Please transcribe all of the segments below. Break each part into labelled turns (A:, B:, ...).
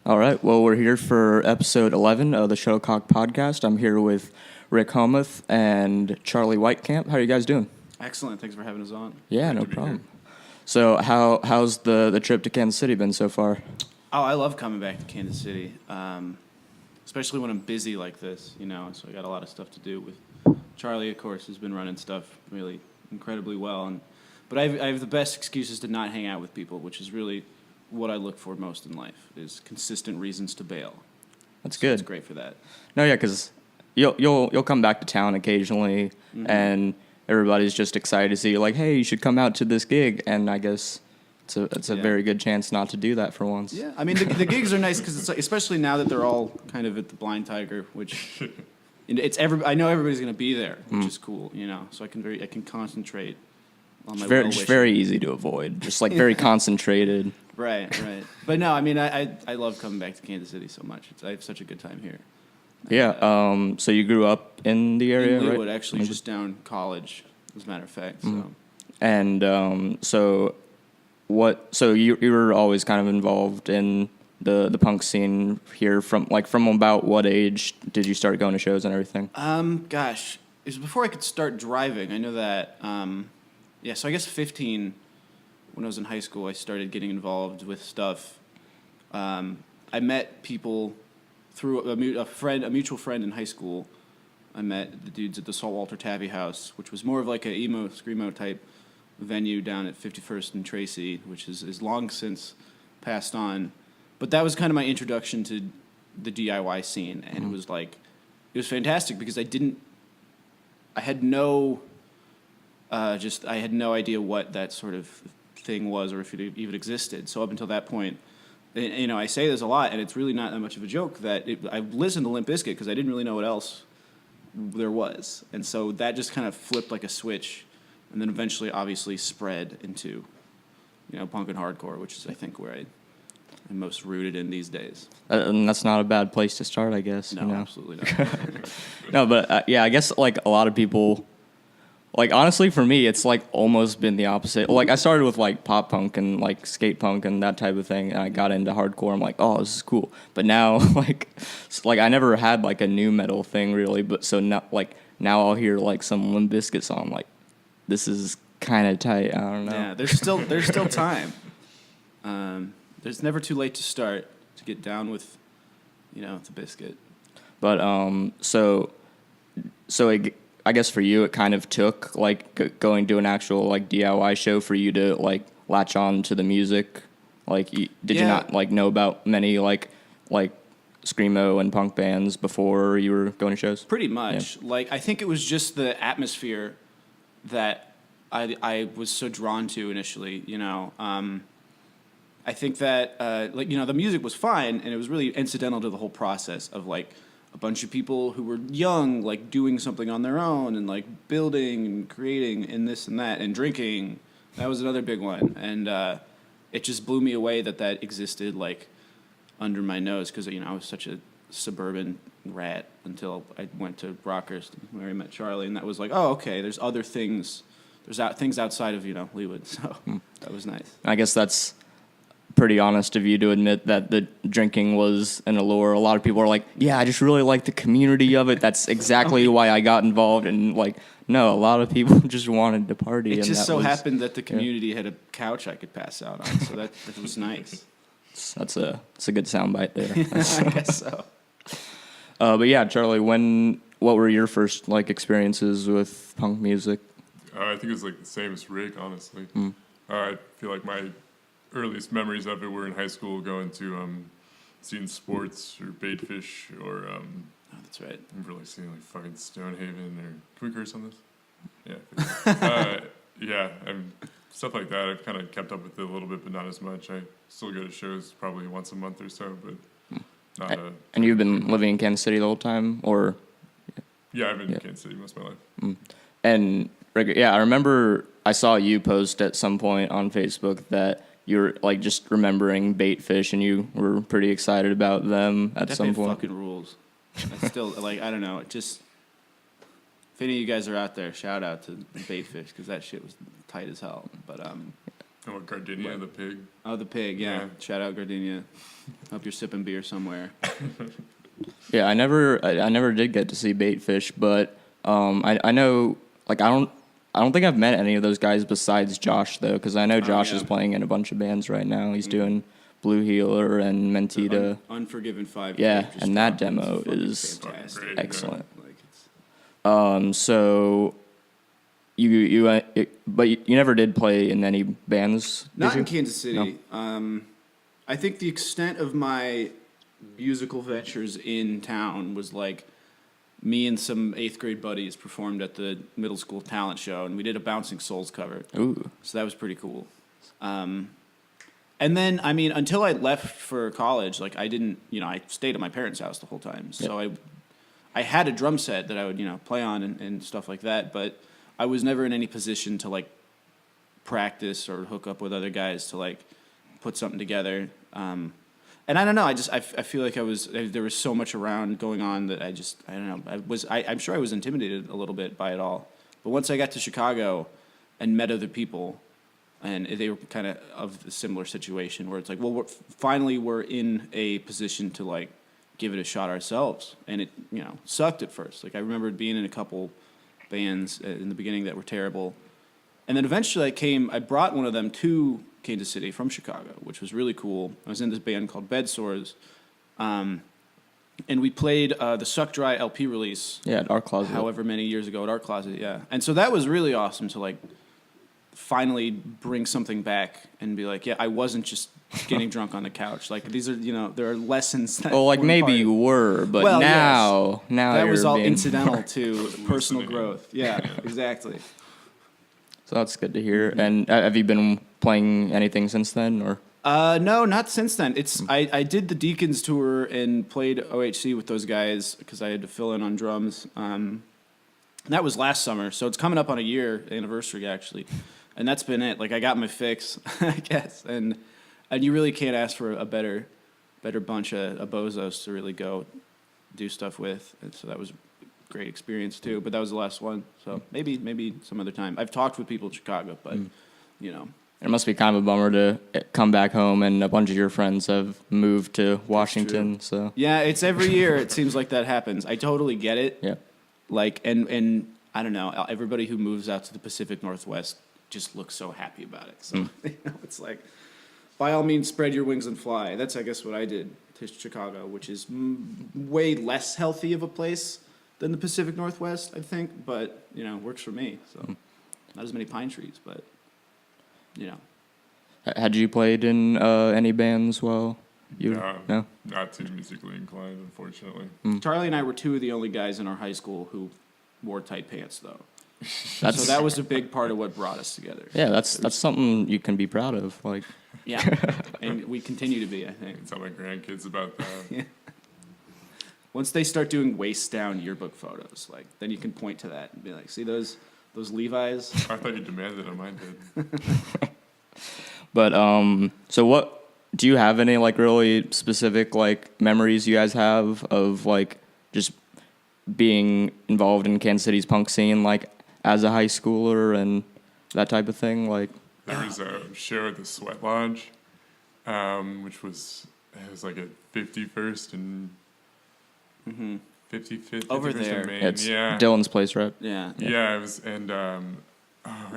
A: All right. Well, we're here for episode 11 of the Shuttlecock podcast. I'm here with Rick Homuth and Charlie Weitkamp. How are you guys doing?
B: Excellent. Thanks for having us on.
A: Yeah,
C: Great
A: no
C: to be
A: problem.
C: here.
A: So how's the trip to Kansas City been so far?
B: Oh, I love coming back to Kansas City, especially when I'm busy like this, so I got a lot of stuff to do with Charlie, of course, has been running stuff really incredibly well. But I have the best excuses to not hang out with people, which is really what I look for most in life, is consistent reasons to bail.
A: That's
B: So
A: good.
B: it's great for that.
A: No, yeah, because you'll come back to town occasionally, and everybody's just excited to see you. Like, hey, you should come out to this gig, and I guess it's a very good chance not to do that for once.
B: Yeah, I mean, the gigs are nice because especially now that they're all kind of at the Blind Tiger, which I know everybody's going to be there, which is cool, so I can concentrate on my
A: It's very easy to avoid, just like very concentrated.
B: Right. But no, I mean, I love coming back to Kansas City so much. I have such a good time here.
A: Yeah. So you grew up in the area,
B: In Leawood,
A: right?
B: actually, just down college, as a matter of fact. So.
A: And so you were always kind of involved in the punk scene here from about what age did you start going to shows and everything?
B: Gosh, it was before I could start driving. I know that. So I guess 15. When I was in high school, I started getting involved with stuff. I met people through a mutual friend in high school. I met the dudes at the Saltwater Tabby House, which was more of like a emo, screamo type venue down at 51st and Tracy, which is long since passed on. But that was kind of my introduction to the DIY scene, and it was fantastic because I had no idea what that sort of thing was or if it even existed. So up until that point, I say this a lot, and it's really not that much of a joke that I listened to Limp Bizkit because I didn't really know what else there was. And so that just kind of flipped like a switch, and then eventually obviously spread into, punk and hardcore, which is, I think, where I'm most rooted in these days.
A: And that's not a bad place to start, I guess.
B: No, absolutely not.
A: No, but I guess like a lot of people, like honestly for me, it's like almost been the opposite. Like I started with like pop punk and like skate punk and that type of thing, and I got into hardcore. I'm like, oh, this is cool. But now like I never had like a new metal thing really. But so now I'll hear like some Limp Bizkit song, I'm like, this is kind of tight. I don't know.
B: Yeah, there's still time. There's never too late to start to get down with, the biscuit.
A: But I guess for you, it kind of took like going to an actual like DIY show for you to like latch on to the music. Like, did you not like know about many like screamo and punk bands before you were going to shows?
B: Pretty much. Yeah. Like, I think it was just the atmosphere that I was so drawn to initially. I think that the music was fine, and it was really incidental to the whole process of like a bunch of people who were young, like doing something on their own and like building and creating and this and that and drinking. That was another big one. And it just blew me away that existed like under my nose because, I was such a suburban rat until I went to Rockhurst where I met Charlie. And that was like, oh, okay, there's other things. There's things outside of, Leawood. So that was nice.
A: I guess that's pretty honest of you to admit that the drinking was an allure. A lot of people are like, yeah, I just really like the community of it. That's exactly why I got involved. And like, no, a lot of people just wanted to party.
B: It
A: and
B: just so happened that the community had a couch I could pass out on, so that was nice.
A: That's a good soundbite there.
B: I guess so.
A: But yeah, Charlie, what were your first like experiences with punk music?
C: I think it was like the same as Rick, honestly. I feel like my earliest memories of it were in high school, going to seeing sports or baitfish or
B: Oh, that's right.
C: I've really seen like fucking Stonehaven or can we curse on this? Yeah. Stuff like that. I've kind of kept up with it a little bit, but not as much. I still go to shows probably once a month or so, but not a.
A: And you've been living in Kansas City the whole time, or?
C: Yeah, I've been in Kansas City most of my life.
A: And I remember I saw you post at some point on Facebook that you were like just remembering Baitfish, and you were pretty excited about them at
B: That
A: some
B: band
A: point.
B: fucking rules. I still like. I don't know. It just. If any of you guys are out there, shout out to Baitfish because that shit was tight as hell. But
C: Oh, Gardenia, the pig.
B: Oh, the pig, yeah.
C: Yeah.
B: Shout out Gardenia. Hope you're sipping beer somewhere.
A: Yeah, I never did get to see Baitfish, but I know, like, I don't think I've met any of those guys besides Josh though, because I know Josh
B: yeah.
A: is playing in a bunch of bands right now. He's doing Blue Healer and Mentita.
B: Unforgiven 5.
A: Yeah, and that demo is
B: fantastic.
C: great.
A: excellent.
B: Like it's,
A: So but you never did play in any bands, did
B: not
A: you?
B: in Kansas City. I think the extent of my musical ventures in town was like me and some 8th grade buddies performed at the middle school talent show, and we did a Bouncing Souls cover.
A: Ooh.
B: So that was pretty cool. And then, I mean, until I left for college, like I didn't, I stayed at my parents' house the whole time. So I had a drum set that I would, play on and stuff like that, but I was never in any position to like practice or hook up with other guys to like put something together. And I don't know, I feel like there was so much around going on that I don't know, I'm sure I was intimidated a little bit by it all. But once I got to Chicago and met other people, and they were kind of a similar situation where it's like, well, we're in a position to like give it a shot ourselves. And it, sucked at first. Like I remember being in a couple bands in the beginning that were terrible. And then eventually I brought one of them to Kansas City from Chicago, which was really cool. I was in this band called Bed Sores. And we played the Suck Dry LP release.
A: Yeah, at Art Closet.
B: However many years ago at Art Closet, yeah. And so that was really awesome to like finally bring something back and be like, yeah, I wasn't just getting drunk on the couch. Like these are, there are lessons that
A: Well, like
B: were
A: maybe
B: part of-
A: you were, but
B: Well,
A: now
B: that was
A: you're
B: all
A: being
B: incidental to personal
C: Listening.
B: growth. Yeah, exactly.
A: So that's good to hear. And have you been playing anything since then, or?
B: No, not since then. I did the Deacons tour and played OHC with those guys because I had to fill in on drums. And that was last summer, so it's coming up on a year anniversary actually, and that's been it. Like I got my fix, I guess, and you really can't ask for a better bunch of bozos to really go do stuff with. And so that was a great experience too. But that was the last one, so maybe some other time. I've talked with people in Chicago, but
A: It must be kind of a bummer to come back home and a bunch of your friends have moved to Washington. So
B: yeah, it's every year. It seems like that happens. I totally get it.
A: yeah,
B: Like and I don't know. Everybody who moves out to the Pacific Northwest just looks so happy about it. So it's like, by all means, spread your wings and fly. That's I guess what I did to Chicago, which is way less healthy of a place than the Pacific Northwest, I think. But works for me. So not as many pine trees, but
A: Had you played in any bands? Well, no.
C: Not too musically inclined, unfortunately.
B: Charlie and I were two of the only guys in our high school who wore tight pants, though. So
A: That's
B: that was a big part of what brought us together.
A: yeah. That's something you can be proud of. Like
B: Yeah, and we continue to be, I think.
C: Tell my grandkids about that.
B: Once they start doing waist down yearbook photos, like then you can point to that and be like, see those Levi's?
C: I thought you demanded them. I did.
A: But so what do you have any like really specific like memories you guys have of like just being involved in Kansas City's punk scene like as a high schooler and that type of thing? Like
C: There was a show at the Sweat Lodge, which was like at 51st and 55th
B: Over
C: 51st and
B: there.
C: Main.
A: it's
C: yeah.
A: Dylan's place, right?
B: Yeah.
C: Yeah, it was, and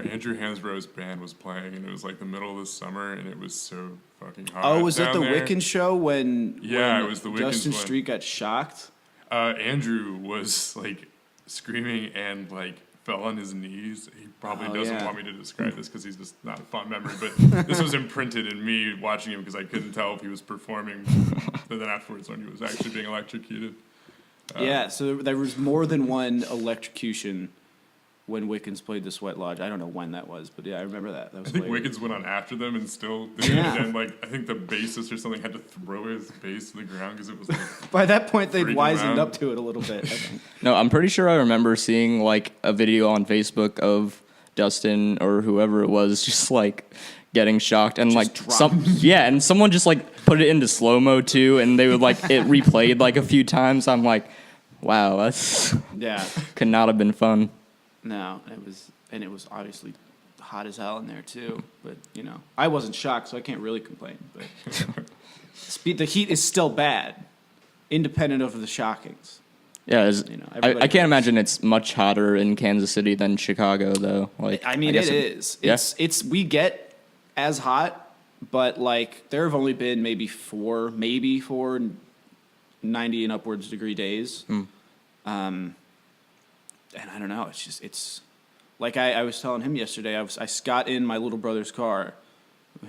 C: Andrew Hansborough's band was playing, and it was like the middle of the summer, and it was so fucking hot.
B: Oh, was that
C: down
B: the
C: there.
B: Wiccan show when
C: Yeah, it was the Wiccans
B: Justin
C: one.
B: Street got shocked?
C: Andrew was like screaming and like fell on his knees. He probably doesn't want me to describe this because he's just not a fond memory, but this was imprinted in me watching him because I couldn't tell if he was performing. But then afterwards, when he was actually being electrocuted.
B: Yeah, so there was more than one electrocution when Wiccans played the Sweat Lodge. I don't know when that was, but yeah, I remember that. That was
C: I think
B: later.
C: Wiccans went on after them and still did it. And like I think the bassist or something had to throw his bass to the ground because it was like
B: By that point, they'd
C: Freaking
B: wizened
C: out.
B: up to it a little bit, I think.
A: No, I'm pretty sure I remember seeing like a video on Facebook of Dustin or whoever it was just like getting shocked and like
B: drop.
A: and someone just like put it into slow-mo too and they would like it replayed like a few times. I'm like, wow, that's
B: Yeah.
A: could not have been fun.
B: No, it was obviously hot as hell in there too. But I wasn't shocked, so I can't really complain. But the heat is still bad, independent of the shockings.
A: Yeah, I can't
B: knows.
A: imagine it's much hotter in Kansas City than Chicago, though. Like,
B: I mean, it is.
A: Yeah.
B: It's we get as hot, but like there have only been maybe four 90 and upwards degree days. And I don't know. It's like I was telling him yesterday. I got in my little brother's car,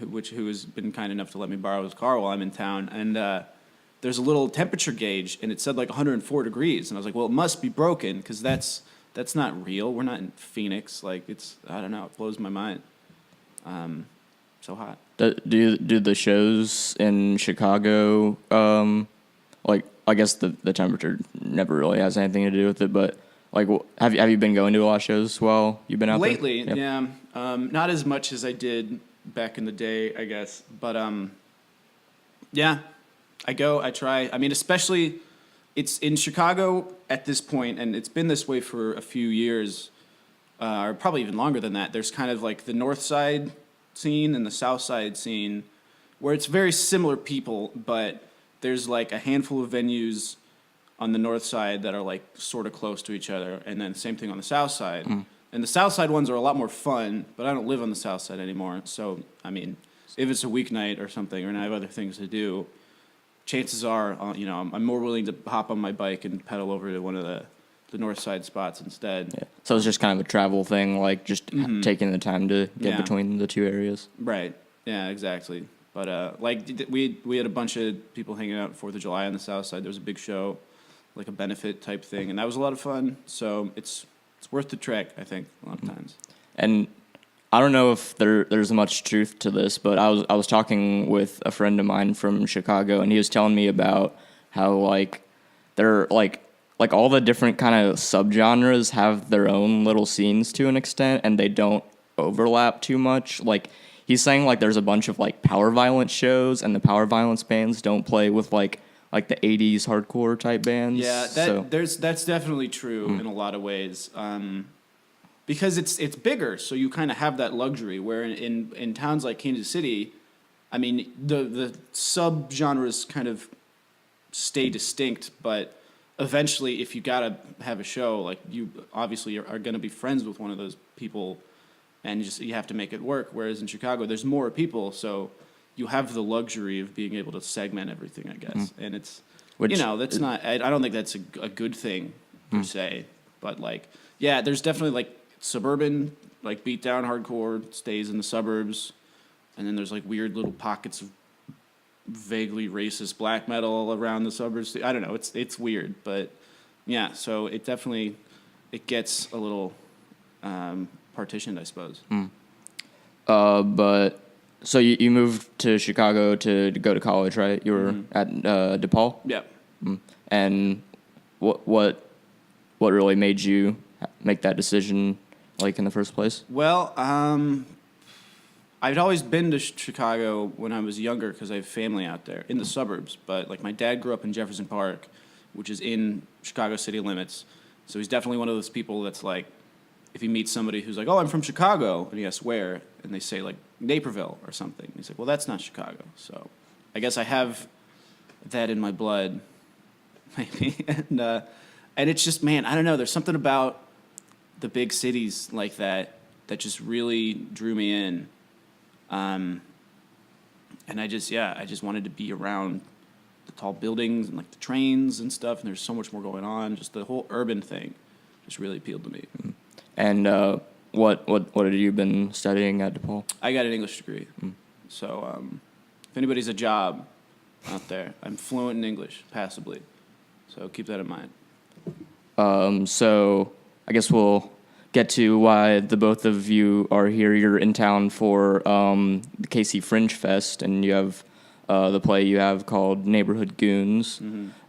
B: who has been kind enough to let me borrow his car while I'm in town, and there's a little temperature gauge, and it said like 104 degrees, and I was like, well, it must be broken because that's not real. We're not in Phoenix. Like I don't know. It blows my mind. So hot.
A: Do the shows in Chicago? Like, I guess the temperature never really has anything to do with it, but like, have you been going to a lot of shows while you've been out
B: lately?
A: there?
B: Yeah. Not as much as I did back in the day, I guess, but yeah. I try. I mean, especially, it's in Chicago at this point, and it's been this way for a few years, or probably even longer than that. There's kind of like the North Side scene and the South Side scene, where it's very similar people, but there's like a handful of venues on the North Side that are like sort of close to each other, and then same thing on the South Side. And the South Side ones are a lot more fun, but I don't live on the South Side anymore. So, I mean, if it's a weeknight or something, or I have other things to do, chances are, I'm more willing to hop on my bike and pedal over to one of the North Side spots instead.
A: Yeah. So it's just kind of a travel thing, like just taking the time to get between the two areas.
B: Right. Yeah, exactly. But we had a bunch of people hanging out 4th of July on the South Side. There was a big show, like a benefit type thing, and that was a lot of fun. So it's worth the trek, I think, a lot of times. And
A: I don't know if there's much truth to this, but I was talking with a friend of mine from Chicago, and he was telling me about how like they're like all the different kind of subgenres have their own little scenes to an extent, and they don't overlap too much. Like he's saying, like there's a bunch of like power violence shows, and the power violence bands don't play with like the A.D.'s hardcore type bands.
B: Yeah, that's definitely true in a lot of ways. Because it's bigger, so you kind of have that luxury. Where in towns like Kansas City, I mean, the subgenres kind of stay distinct, but eventually, if you gotta have a show, like you obviously are going to be friends with one of those people, and you have to make it work. Whereas in Chicago, there's more people, so you have the luxury of being able to segment everything, I guess. And it's that's not. I don't think that's a good thing per se, but like, yeah, there's definitely like suburban, like beatdown hardcore stays in the suburbs, and then there's like weird little pockets of vaguely racist black metal around the suburbs. I don't know, it's weird, but yeah, so it definitely gets a little partitioned, I suppose.
A: But so you moved to Chicago to go to college, right? You were at DePaul?
B: Yeah.
A: And what really made you make that decision, like, in the first place?
B: Well, I'd always been to Chicago when I was younger because I have family out there in the suburbs. But like my dad grew up in Jefferson Park, which is in Chicago city limits. So he's definitely one of those people that's like, if he meets somebody who's like, "Oh, I'm from Chicago," and he asks where, and they say like Naperville or something, he's like, "Well, that's not Chicago." So I guess I have that in my blood, maybe. And it's just, man, I don't know. There's something about the big cities like that just really drew me in. And I just wanted to be around the tall buildings and like the trains and stuff. And there's so much more going on. Just the whole urban thing just really appealed to me.
A: And what had you been studying at DePaul?
B: I got an English degree. So if anybody's a job out there, I'm fluent in English, passably. So keep that in mind.
A: So I guess we'll get to why the both of you are here. You're in town for the KC Fringe Fest, and you have the play you have called Neighborhood Goons.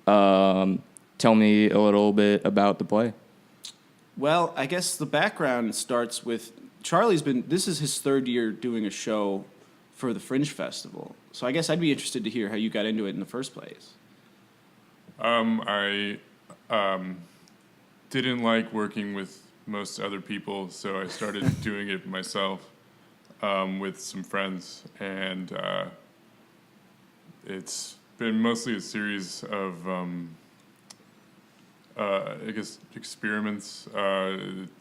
A: Tell me a little bit about the play.
B: Well, I guess the background starts with this is his third year doing a show for the Fringe Festival. So I guess I'd be interested to hear how you got into it in the first place.
C: I didn't like working with most other people, so I started doing it myself. with some friends, and it's been mostly a series of, I guess, experiments.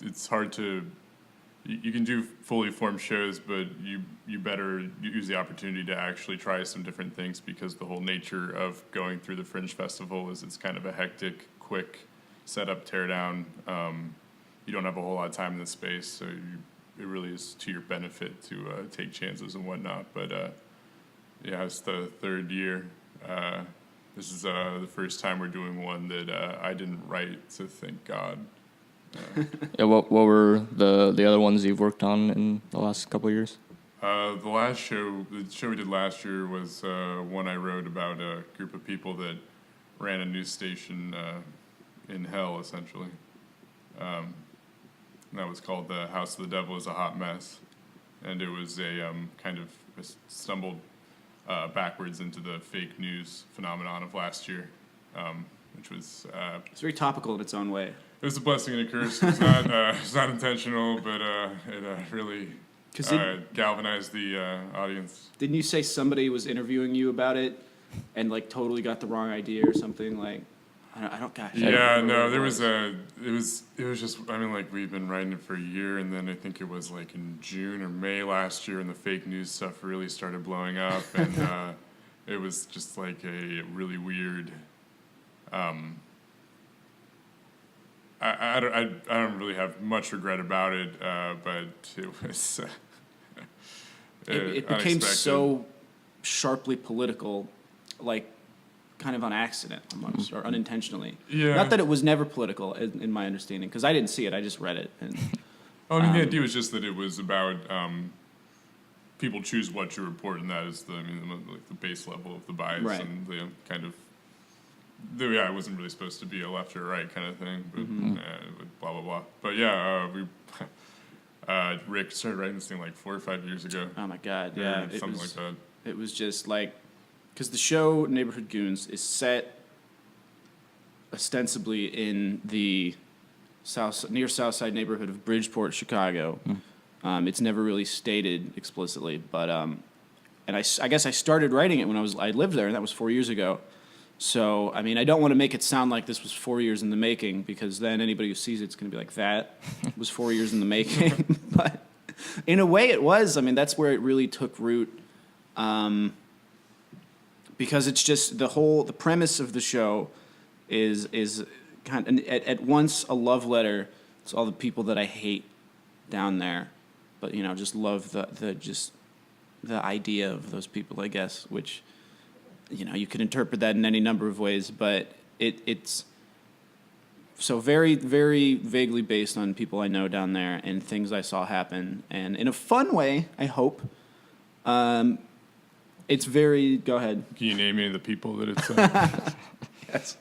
C: It's hard to, you can do fully formed shows, but you better use the opportunity to actually try some different things, because the whole nature of going through the Fringe Festival is it's kind of a hectic, quick setup, tear down. You don't have a whole lot of time in the space, so it really is to your benefit to take chances and whatnot. But yeah, it's the third year. This is the first time we're doing one that I didn't write, so thank God.
A: Yeah, what were the other ones you've worked on in the last couple of years?
C: The show we did last year was one I wrote about a group of people that ran a news station in hell, essentially. And that was called The House of the Devil is a Hot Mess. And it was a kind of stumbled backwards into the fake news phenomenon of last year, which was...
B: It's very topical in its own way.
C: It was a blessing and a curse. It's not intentional, but it really galvanized the audience.
B: Didn't you say somebody was interviewing you about it and like totally got the wrong idea or something? Like, I don't gosh.
C: Yeah, no, there was it was just, I mean, like, we've been writing it for a year, and then I think it was like in June or May last year, and the fake news stuff really started blowing up, and it was just like a really weird. I don't really have much regret about it, but it was.
B: It became so sharply political, like kind of on accident almost, or unintentionally.
C: Yeah.
B: Not that it was never political, in my understanding, because I didn't see it. I just read it. And,
C: I mean, the idea was just that it was about people choose what to report, and that is the base level of the bias,
B: right.
C: And the kind of. It wasn't really supposed to be a left or right kind of thing, but blah, blah, blah. But yeah, Rick started writing this thing like 4 or 5 years ago.
B: Oh my God, yeah.
C: Something like that.
B: It was just like, because the show Neighborhood Goons is set ostensibly in the near South Side neighborhood of Bridgeport, Chicago. It's never really stated explicitly, but, and I guess I started writing it when I lived there, and that was 4 years ago. So, I mean, I don't want to make it sound like this was 4 years in the making, because then anybody who sees it's going to be like, that was 4 years in the making. But in a way it was. I mean, that's where it really took root, because it's just the premise of the show is kind of at once a love letter to all the people that I hate down there, but, you know, just love the idea of those people, I guess, which... You know, you can interpret that in any number of ways, but it's so very, very vaguely based on people I know down there and things I saw happen, and in a fun way, I hope. It's very. Go ahead.
C: Can you name any of the people that it's?
B: Yes,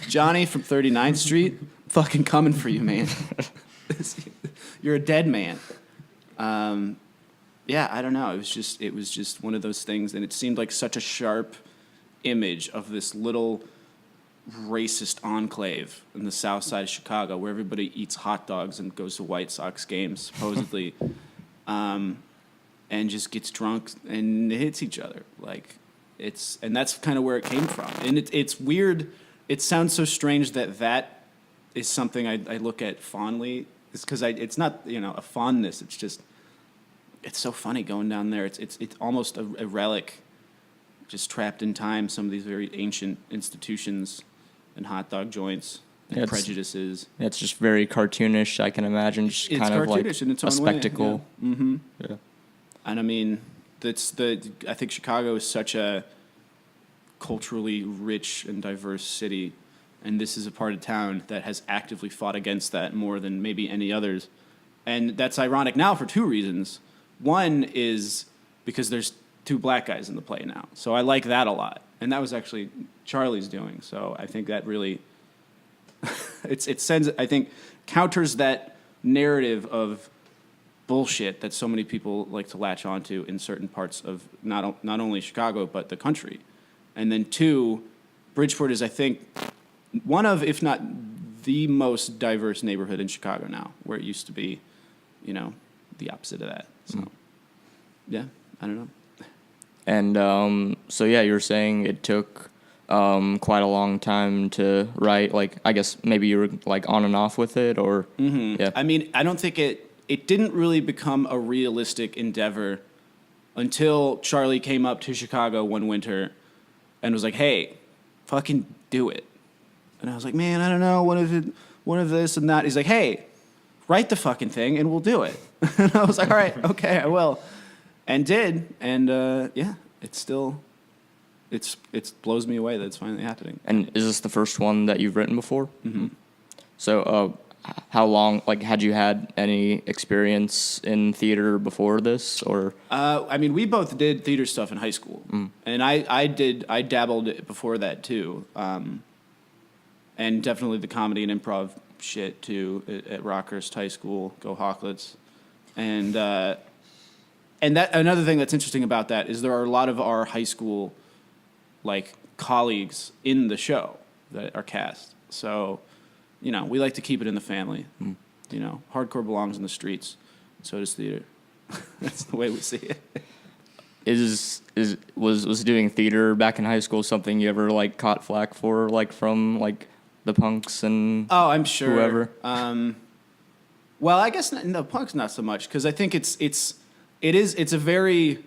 B: Johnny from 39th Street, fucking coming for you, man. You're a dead man. Yeah, I don't know. It was just one of those things, and it seemed like such a sharp image of this little racist enclave in the south side of Chicago where everybody eats hot dogs and goes to White Sox games, supposedly, and just gets drunk and hits each other. Like, and that's kind of where it came from. And it's weird. It sounds so strange that is something I look at fondly. It's because it's not, you know, a fondness. It's just, it's so funny going down there. It's almost a relic, just trapped in time, some of these very ancient institutions and hot dog joints and prejudices.
A: It's just very cartoonish, I can imagine. Just
B: it's
A: kind of like
B: in its own
A: a spectacle.
B: Way. Yeah. Mm-hmm.
A: Yeah.
B: And I mean, I think Chicago is such a culturally rich and diverse city, and this is a part of town that has actively fought against that more than maybe any others. And that's ironic now for two reasons. One is because there's 2 black guys in the play now. So I like that a lot. And that was actually Charlie's doing. So I think that really, it sends, I think, counters that narrative of bullshit that so many people like to latch onto in certain parts of not only Chicago, but the country. And then 2, Bridgeport is, I think, one of, if not the most diverse neighborhood in Chicago now, where it used to be, you know, the opposite of that. So. Yeah, I don't know.
A: And so yeah, you were saying it took quite a long time to write. Like, I guess maybe you were like on and off with it, or yeah.
B: I mean, I don't think it didn't really become a realistic endeavor until Charlie came up to Chicago one winter and was like, "Hey, fucking do it." And I was like, "Man, I don't know. What if this and that?" He's like, "Hey, write the fucking thing and we'll do it." And I was like, "All right, okay, I will," and did. And yeah, it's still it blows me away that it's finally happening.
A: And is this the first one that you've written before?
B: Mm-hmm.
A: So, how long? Like, had you had any experience in theater before this, or?
B: I mean, we both did theater stuff in high school, and I dabbled before that too, and definitely the comedy and improv shit too at Rockhurst High School. Go Hawklets, and that another thing that's interesting about that is there are a lot of our high school like colleagues in the show that are cast. So, you know, we like to keep it in the family. You know, hardcore belongs in the streets. So does theater. That's the way we see it.
A: Was doing theater back in high school something you ever like caught flack for, like from like the punks and
B: Oh, I'm sure.
A: whoever?
B: Well, I guess no, punk's not so much because I think it's a very.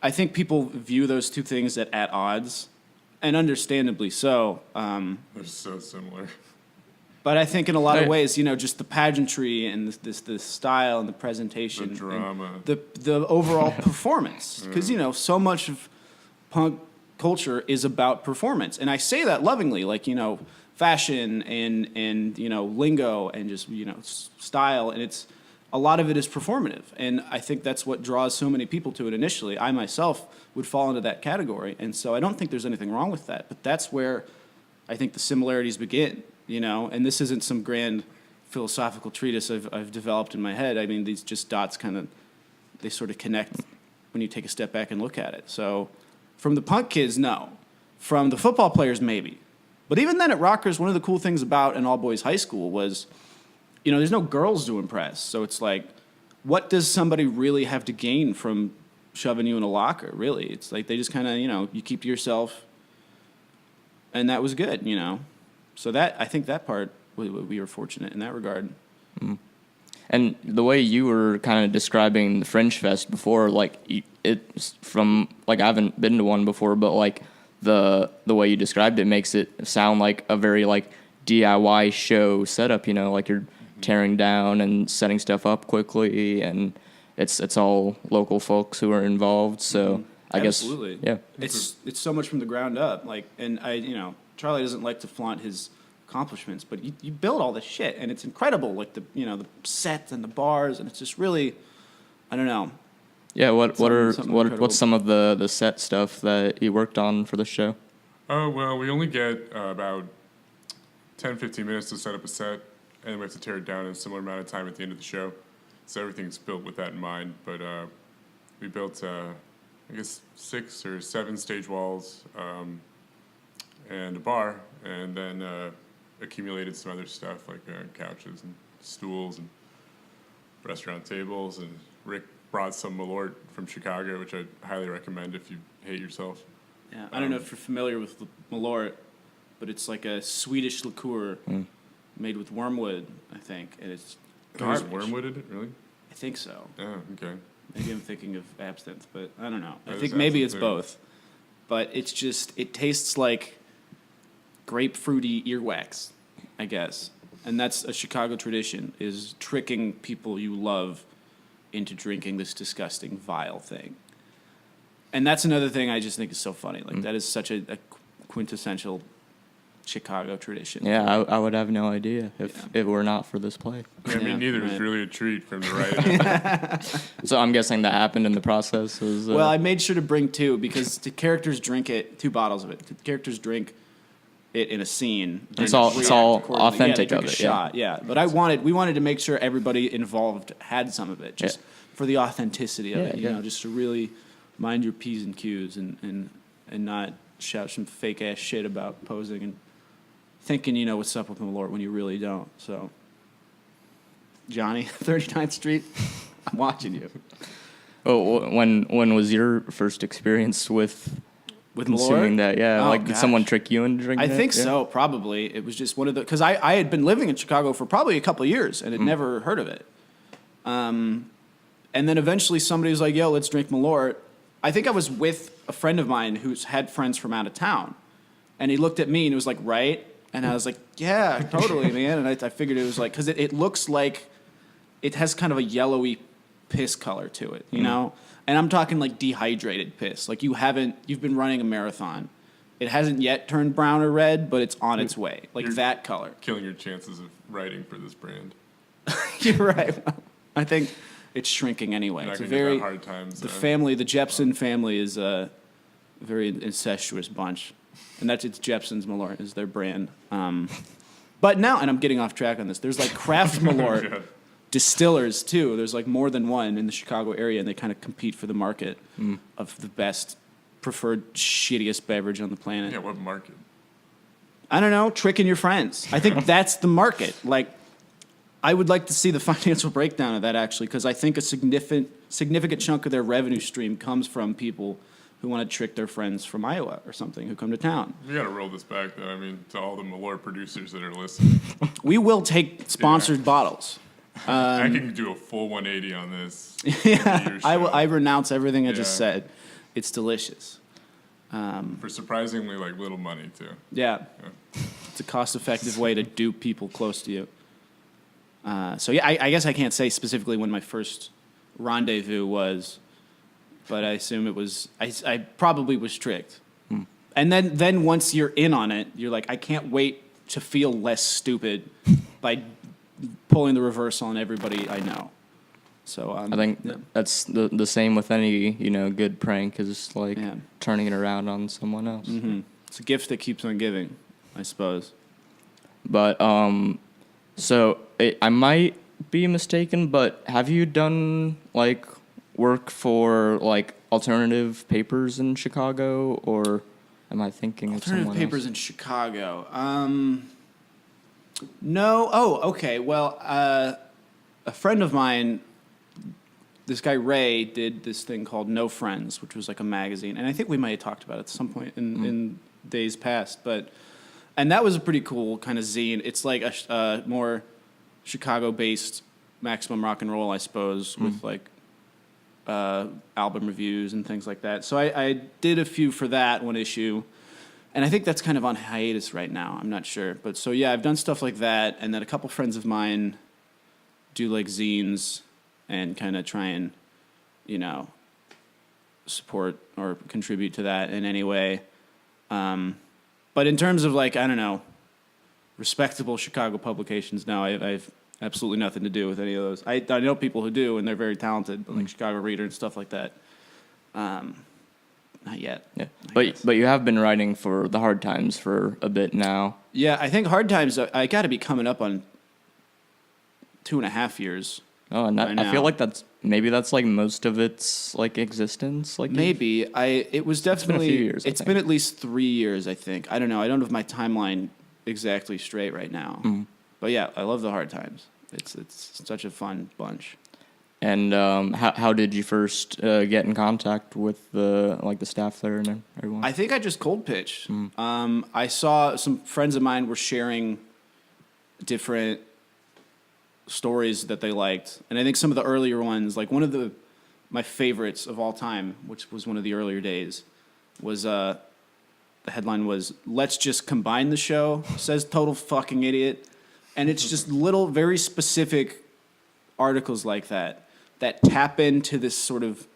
B: I think people view those two things at odds, and understandably so.
C: They're so similar.
B: But I think in a lot of ways, you know, just the pageantry and the style and the presentation,
C: The drama.
B: the overall performance, because you know so much of punk culture is about performance, and I say that lovingly, like you know, fashion and you know lingo and just you know style, and it's a lot of it is performative, and I think that's what draws so many people to it initially. I myself would fall into that category, and so I don't think there's anything wrong with that, but that's where I think the similarities begin. You know, and this isn't some grand philosophical treatise I've developed in my head. I mean, these just dots they sort of connect when you take a step back and look at it. So from the punk kids, no. From the football players, maybe. But even then at Rockers, one of the cool things about an all-boys high school was, you know, there's no girls to impress. So it's like, what does somebody really have to gain from shoving you in a locker, really? It's like they just kind of, you know, you keep to yourself. And that was good, you know. So that I think that part we were fortunate in that regard.
A: And the way you were kind of describing the Fringe Fest before, like it's from like I haven't been to one before, but like the way you described it makes it sound like a very like DIY show setup. You know, like you're tearing down and setting stuff up quickly, and it's all local folks who are involved. So I guess
B: Absolutely.
A: Yeah,
B: It's so much from the ground up. Like, and you know, Charlie doesn't like to flaunt his accomplishments, but you build all this shit, and it's incredible. Like the sets and the bars, and it's just really, I don't know.
A: Yeah, what's
B: incredible.
A: some of the set stuff that you worked on for the show?
C: Oh, well, we only get about 10, 15 minutes to set up a set, and we have to tear it down in a similar amount of time at the end of the show. So everything's built with that in mind. But we built, I guess, 6 or 7 stage walls and a bar, and then accumulated some other stuff like couches and stools and restaurant tables. And Rick brought some Malört from Chicago, which I'd highly recommend if you hate yourself.
B: Yeah, I don't know if you're familiar with Malört, but it's like a Swedish liqueur made with wormwood, I think, and it's
C: There's
B: garbage.
C: wormwood in it, really?
B: I think so.
C: Oh, okay.
B: Maybe I'm thinking of absinthe, but I don't know. I
C: That
B: think
C: is
B: maybe it's
C: absinthe, too.
B: both. But it's just, it tastes like grapefruity earwax, I guess. And that's a Chicago tradition, is tricking people you love into drinking this disgusting, vile thing. And that's another thing I just think is so funny. Like, that is such a quintessential Chicago tradition.
A: Yeah, I would have no idea if it were not for this play.
C: Yeah, me
B: Yeah,
C: neither. It's
B: right.
C: really a treat from the right.
A: So I'm guessing that happened in the process. Was,
B: Well, I made sure to bring 2 because the characters drink it, 2 bottles of it. The characters drink it in a scene.
A: It's
B: and
A: all
B: react accordingly.
A: authentic
B: yeah, they drink
A: of
B: a
A: it, yeah.
B: shot, yeah. But we wanted to make sure everybody involved had some of it, just for the authenticity of it. You know, just to really mind your P's and Q's and not shout some fake ass shit about posing and thinking you know what's up with Malört when you really don't. So, Johnny, 39th Street, I'm watching you.
A: Oh, when was your first experience with consuming
B: Malört?
A: that? Yeah,
B: Oh,
A: like did
B: gosh.
A: someone trick you into drinking
B: I
A: it?
B: think
A: Yeah.
B: so, probably. It was just one of the because I had been living in Chicago for probably a couple of years and had never heard of it. And then eventually somebody was like, "Yo, let's drink Malört." I think I was with a friend of mine who's had friends from out of town, and he looked at me and he was like, "Right?" And I was like, "Yeah, totally, man." And I figured it was like because it looks like it has kind of a yellowy piss color to it, you know. And I'm talking like dehydrated piss. Like you've been running a marathon. It hasn't yet turned brown or red, but it's on its way. Like
C: You're
B: that color.
C: Killing your chances of writing for this brand.
B: You're right. I think it's shrinking anyway.
C: You're
B: It's
C: not
B: a
C: gonna get
B: very
C: that hard times.
B: the family, the Jepson family is a very incestuous bunch, and it's Jepson's Malört is their brand. But now, and I'm getting off track on this. There's like craft Malört
C: Yeah.
B: distillers too. There's like more than one in the Chicago area, and they kind of compete for the market of the best, preferred, shittiest beverage on the planet.
C: Yeah, what market?
B: I don't know, tricking your friends. I think that's the market. Like, I would like to see the financial breakdown of that actually, because I think a significant chunk of their revenue stream comes from people who want to trick their friends from Iowa or something who come to town.
C: We got to roll this back, though. I mean, to all the Malört producers that are listening,
B: We will take sponsored bottles.
C: I can do a full 180 on this.
B: Yeah, I renounce everything I just
C: Yeah.
B: said. It's delicious.
C: For surprisingly like little money too.
B: Yeah. It's a cost-effective way to dupe people close to you. So yeah, I guess I can't say specifically when my first rendezvous was, but I assume it was. I probably was tricked. And then once you're in on it, you're like, I can't wait to feel less stupid by pulling the reversal on everybody I know. So
A: I think
B: yeah.
A: that's the same with any good prank is like
B: Yeah.
A: turning it around on someone else.
B: It's a gift that keeps on giving, I suppose.
A: But so I might be mistaken, but have you done like work for like alternative papers in Chicago, or am I thinking of
B: Alternative
A: someone
B: papers
A: else?
B: in Chicago. No. Oh, okay. Well, a friend of mine, this guy Ray, did this thing called No Friends, which was like a magazine, and I think we might have talked about it at some point in days past. And that was a pretty cool kind of zine. It's like a more Chicago-based Maximum Rock and Roll, I suppose, with like album reviews and things like that. So I did a few for that one issue. And I think that's kind of on hiatus right now. I'm not sure. But so, yeah, I've done stuff like that. And then a couple friends of mine do like zines and kind of try and, support or contribute to that in any way. But in terms of like, I don't know, respectable Chicago publications, no, I've absolutely nothing to do with any of those. I know people who do, and they're very talented, but like Chicago Reader and stuff like that. Not yet.
A: Yeah,
B: I guess.
A: but you have been writing for the Hard Times for a bit now.
B: Yeah, I think Hard Times, I got to be coming up on 2.5 years.
A: Oh, and
B: Right
A: I feel
B: now.
A: like that's like most of its like existence. Like
B: Maybe. It was
A: been a
B: definitely,
A: few years, I
B: it's
A: think.
B: been at least 3 years, I think. I don't know. I don't have my timeline exactly straight right now. But yeah, I love the Hard Times. It's such a fun bunch.
A: And how did you first get in contact with the staff there and everyone?
B: I think I just cold pitched. I saw some friends of mine were sharing different stories that they liked, and I think some of the earlier ones, like one of my favorites of all time, which was one of the earlier days, was the headline was "Let's just combine the show," says total fucking idiot, and it's just little very specific articles like that tap into this sort of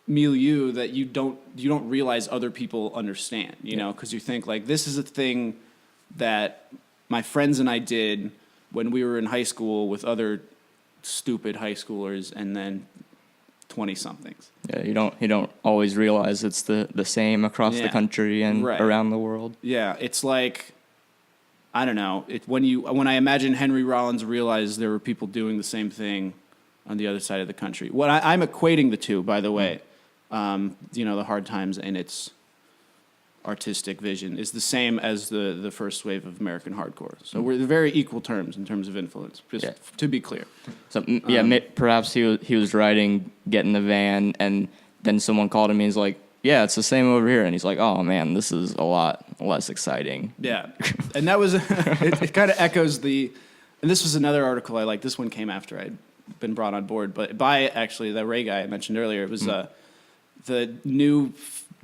B: milieu that you don't realize other people understand, because you think like this is a thing that my friends and I did when we were in high school with other stupid high schoolers and then 20 somethings.
A: Yeah, you don't always realize it's the same across the
B: Yeah.
A: country and
B: Right.
A: around the world.
B: Yeah, it's like I don't know. When I imagine Henry Rollins realized there were people doing the same thing on the other side of the country. What I'm equating the two, by the way, the Hard Times and its artistic vision is the same as the first wave of American hardcore. So we're very equal terms in terms of influence, just to be clear.
A: So perhaps he was writing Get in the Van, and then someone called him and he's like, yeah, it's the same over here. And he's like, oh man, this is a lot less exciting.
B: Yeah. And that was, it kind of echoes and this was another article I liked. This one came after I'd been brought on board, but by actually the Ray guy I mentioned earlier. It was the new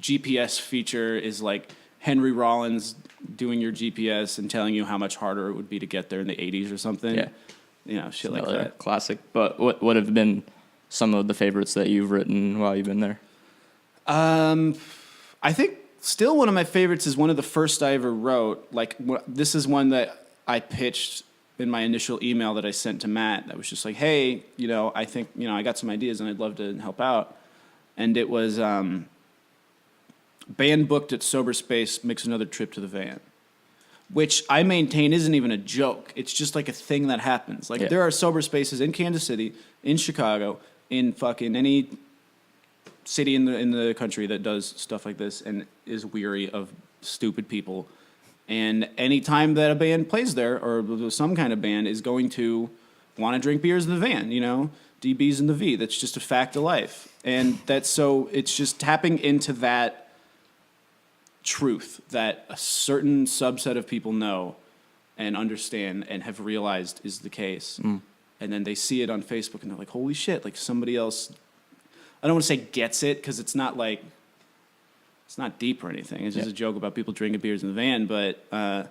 B: GPS feature is like Henry Rollins doing your GPS and telling you how much harder it would be to get there in the 80s or something.
A: Yeah.
B: You know, shit like
A: Another
B: that.
A: classic. But what would have been some of the favorites that you've written while you've been there?
B: I think still one of my favorites is one of the first I ever wrote. Like, this is one that I pitched in my initial email that I sent to Matt. That was just like, hey, you know, I think, you know, I got some ideas and I'd love to help out. And it was band booked at Sober Space makes another trip to the van, which I maintain isn't even a joke. It's just like a thing that happens. Like, there are Sober Spaces in Kansas City, in Chicago, in fucking any city in the country that does stuff like this and is weary of stupid people. And any time that a band plays there, or some kind of band, is going to want to drink beers in the van, you know, DB's in the V. That's just a fact of life. And it's just tapping into that truth that a certain subset of people know and understand and have realized is the case. And then they see it on Facebook and they're like, holy shit, like somebody else, I don't want to say gets it, because it's not like, it's not deep or anything. It's just a joke about people drinking beers in the van. But I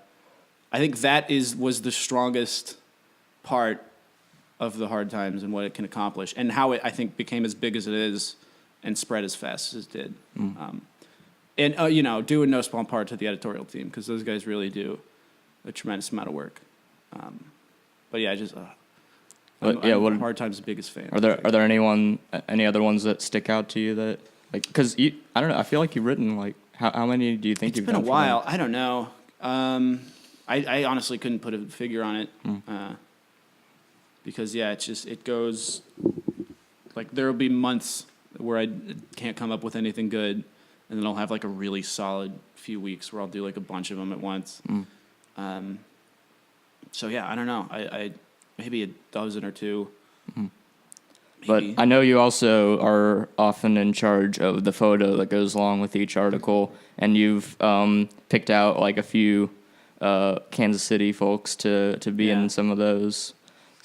B: think that was the strongest part of the Hard Times and what it can accomplish, and how it, I think, became as big as it is and spread as fast as it did. And, you know, due in no small part to the editorial team, because those guys really do a tremendous amount of work. But yeah, I'm Hard Times' biggest fan.
A: Are there any other ones that stick out to you that, like, because I don't know, I feel like you've written, like, how many do you think you've done?
B: It's been a while. I don't know. I honestly couldn't put a figure on it. Because, yeah, it goes, like, there will be months where I can't come up with anything good, and then I'll have, like, a really solid few weeks where I'll do, like, a bunch of them at once. So, yeah, I don't know. I maybe a dozen or two.
A: But I know you also are often in charge of the photo that goes along with each article, and you've picked out, like, a few Kansas City folks to be in some of those.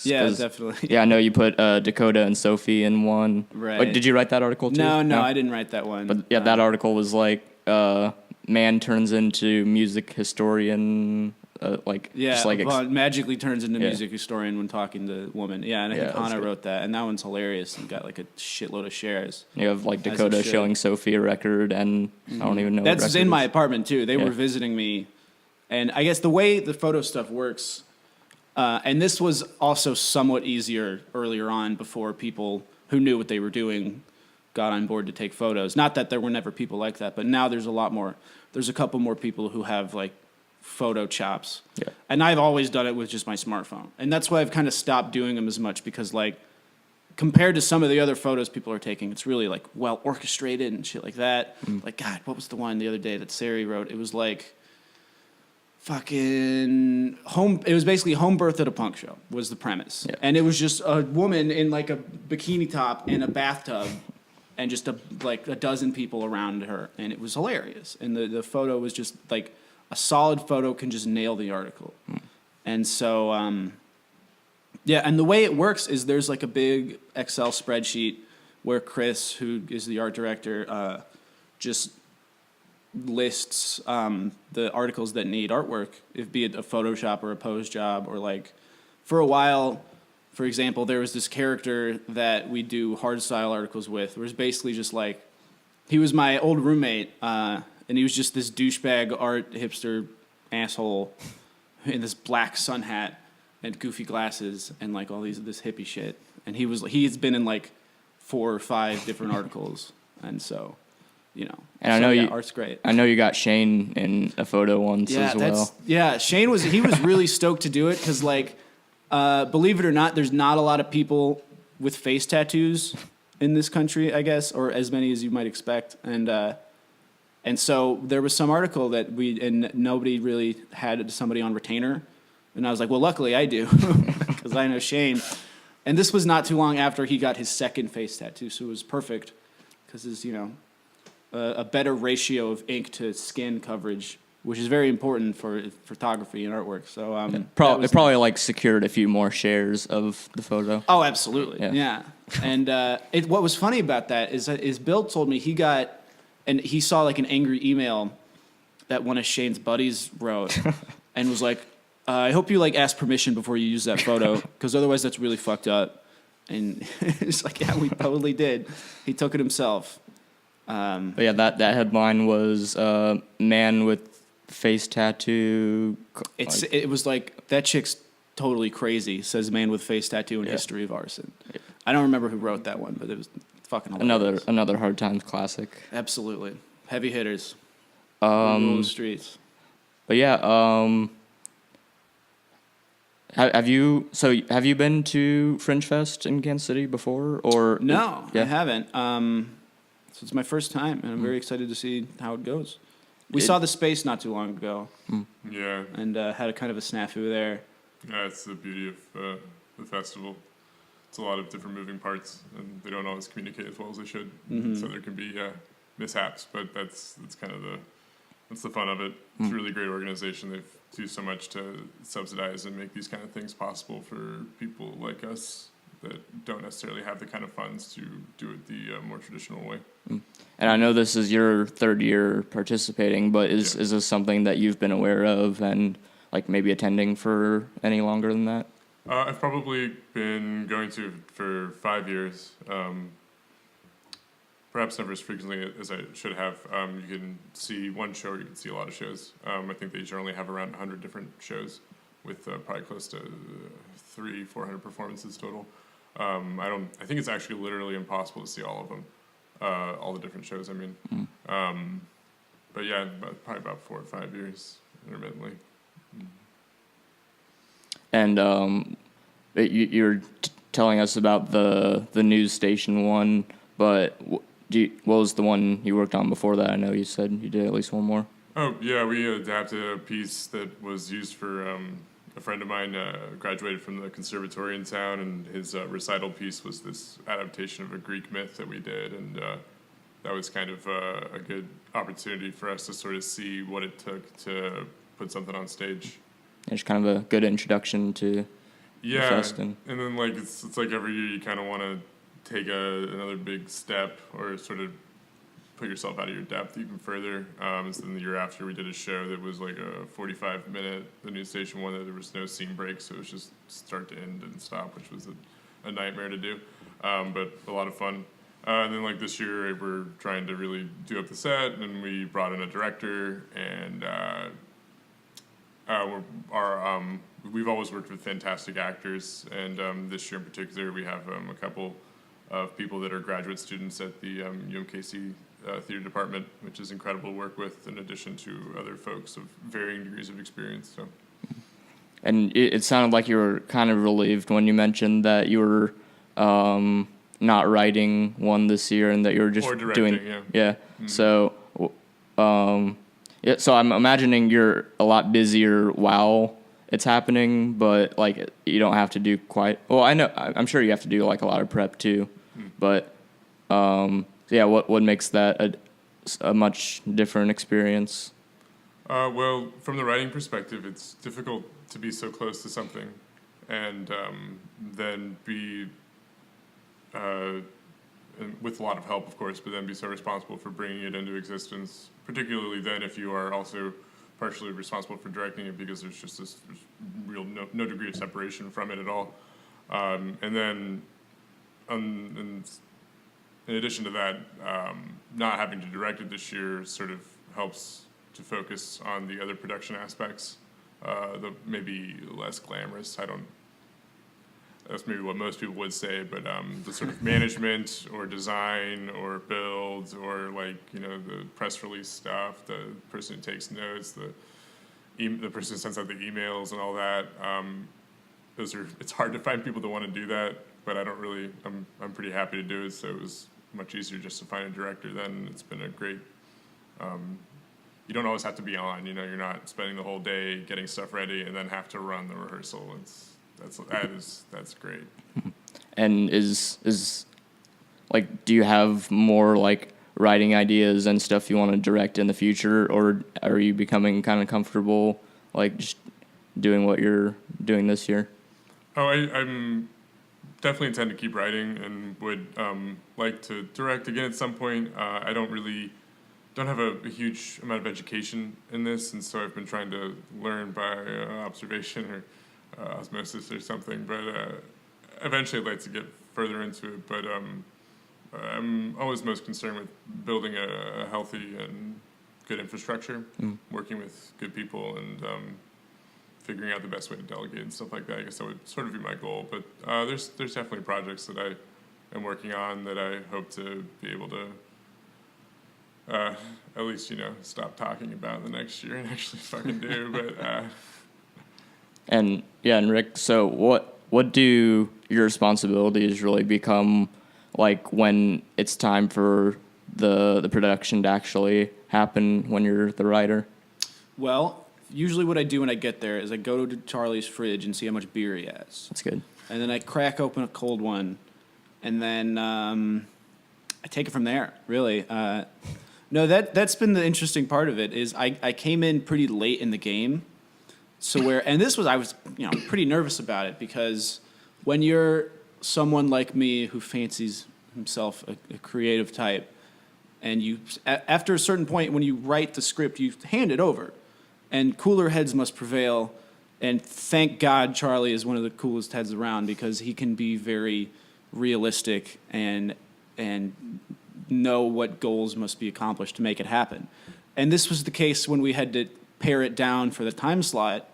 B: Yeah, definitely.
A: Yeah, I know you put Dakota and Sophie in one.
B: Right.
A: Like, did you write that article too?
B: No, I didn't write that one.
A: But yeah, that article was like, man turns into music historian.
B: Magically turns into music historian when talking to woman. Yeah, and I think Hannah wrote that, and that one's hilarious and got like a shitload of shares.
A: You have like Dakota showing Sophie a record, and I don't even know.
B: That's in my apartment too. They were visiting me, and I guess the way the photo stuff works. And this was also somewhat easier earlier on, before people who knew what they were doing got on board to take photos. Not that there were never people like that, but now there's a lot more. There's a couple more people who have like photo chops. Yeah. And I've always done it with just my smartphone. And that's why I've kind of stopped doing them as much, because like compared to some of the other photos people are taking, it's really like well orchestrated and shit like that. Like, God, what was the one the other day that Sari wrote? It was like fucking it was basically home birth at a punk show was the premise. Yeah. And it was just a woman in like a bikini top in a bathtub and just a dozen people around her, and it was hilarious. And the photo was just like a solid photo can just nail the article. And so and the way it works is there's like a big Excel spreadsheet where Chris, who is the art director, just lists the articles that need artwork, if be it a Photoshop or a pose job, or like for a while, for example, there was this character that we do hard style articles with, where it's basically just like, he was my old roommate, and he was just this douchebag art hipster asshole in this black sun hat and goofy glasses and like all this hippie shit, and he's been in like 4 or 5 different articles, and so. You know,
A: and
B: so, art's great.
A: I know you got Shane in a photo once as well.
B: Shane was really stoked to do it, because like, believe it or not, there's not a lot of people with face tattoos in this country, I guess, or as many as you might expect. And And so there was some article that and nobody really had somebody on retainer. And I was like, well, luckily I do, because I know Shane. And this was not too long after he got his second face tattoo, so it was perfect, because it's, a better ratio of ink to skin coverage, which is very important for photography and artwork. So
A: It probably like secured a few more shares of the photo.
B: Oh, absolutely, yeah. And what was funny about that is Bill told me he saw like an angry email that one of Shane's buddies wrote, and was like, I hope you like ask permission before you use that photo, because otherwise that's really fucked up. And it's like, yeah, we totally did. He took it himself.
A: But yeah, that headline was man with face tattoo.
B: It was like, that chick's totally crazy, says man with face tattoo in history of arson. I don't remember who wrote that one, but it was fucking hilarious.
A: Another Hard Times classic.
B: Absolutely. Heavy hitters. Rule the streets.
A: But yeah, have you been to Fringe Fest in Kansas City before, or
B: no? I haven't. So it's my first time, and I'm very excited to see how it goes. We saw the space not too long ago.
C: Yeah.
B: And had a kind of a snafu there.
C: Yeah, it's the beauty of the festival. It's a lot of different moving parts, and they don't always communicate as well as they should. So there can be mishaps, but that's kind of the fun of it. It's a really great organization. They do so much to subsidize and make these kind of things possible for people like us that don't necessarily have the kind of funds to do it the more traditional way.
A: And I know this is your third year participating, but is this something that you've been aware of and like maybe attending for any longer than that?
C: I've probably been going to for 5 years. Perhaps never as frequently as I should have. You can see one show, or you can see a lot of shows. I think they generally have around 100 different shows, with probably close to 300-400 performances total. I think it's actually literally impossible to see all of them, all the different shows. I mean, but yeah, probably about 4 or 5 years intermittently.
A: And you're telling us about the news station one, but what was the one you worked on before that? I know you said you did at least one more.
C: Oh yeah, we adapted a piece that was used for a friend of mine graduated from the conservatory in town, and his recital piece was this adaptation of a Greek myth that we did, and that was kind of a good opportunity for us to sort of see what it took to put something on stage.
A: It's kind of a good introduction to the fest. And
C: then like it's like every year you kind of want to take another big step, or sort of put yourself out of your depth even further. So then the year after, we did a show that was like a 45-minute, the news station one, that there was no scene breaks, so it was just start to end and stop, which was a nightmare to do, but a lot of fun. And then like this year, we're trying to really do up the set, and we brought in a director, and we've always worked with fantastic actors, and this year in particular, we have a couple of people that are graduate students at the UMKC theater department, which is incredible to work with, in addition to other folks of varying degrees of experience. So,
A: and it sounded like you were kind of relieved when you mentioned that you were not writing one this year, and that you were just doing. Yeah. Mm-hmm. So, so I'm imagining you're a lot busier while it's happening, but like you don't have to do quite. Well, I'm sure you have to do like a lot of prep too, but yeah, what makes that a much different experience?
C: Well, from the writing perspective, it's difficult to be so close to something, and then be with a lot of help, of course, but then be so responsible for bringing it into existence. Particularly then, if you are also partially responsible for directing it, because there's just this real no degree of separation from it at all. And then, and in addition to that, not having to direct it this year sort of helps to focus on the other production aspects, the maybe less glamorous. That's maybe what most people would say, but the sort of management or design or build, or like, the press release stuff, the person who takes notes, the person who sends out the emails and all that. It's hard to find people that want to do that, but I'm pretty happy to do it. So it was much easier just to find a director then. It's been a great you don't always have to be on. You know, you're not spending the whole day getting stuff ready and then have to run the rehearsal. That's great.
A: And is like, do you have more like writing ideas and stuff you want to direct in the future, or are you becoming kind of comfortable like just doing what you're doing this year?
C: Oh, I'm definitely intend to keep writing and would like to direct again at some point. I don't have a huge amount of education in this, and so I've been trying to learn by observation or osmosis or something. But eventually, I'd like to get further into it. But I'm always most concerned with building a healthy and good infrastructure, working with good people, and figuring out the best way to delegate and stuff like that. I guess that would sort of be my goal. But there's definitely projects that I am working on that I hope to be able to at least, stop talking about the next year and actually fucking do. But
A: And Rick, so what do your responsibilities really become like when it's time for the production to actually happen when you're the writer?
B: Well, usually what I do when I get there is I go to Charlie's fridge and see how much beer he has.
A: That's good.
B: And then I crack open a cold one, and then I take it from there, really. No, that's been the interesting part of it, is I came in pretty late in the game. I was pretty nervous about it, because when you're someone like me who fancies himself a creative type, and after a certain point when you write the script, you hand it over, and cooler heads must prevail. And thank God Charlie is one of the coolest heads around, because he can be very realistic and know what goals must be accomplished to make it happen. And this was the case when we had to pare it down for the time slot,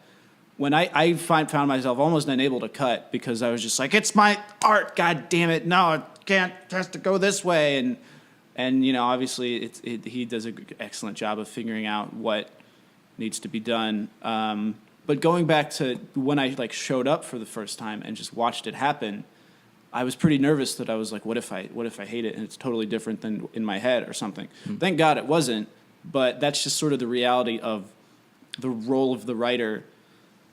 B: when I found myself almost unable to cut, because I was just like, it's my art, God damn it, no, it can't, it has to go this way. And obviously he does an excellent job of figuring out what needs to be done. But going back to when I showed up for the first time and just watched it happen, I was pretty nervous that I was like, what if I hate it and it's totally different than in my head or something? Thank God it wasn't, but that's just sort of the reality of the role of the writer.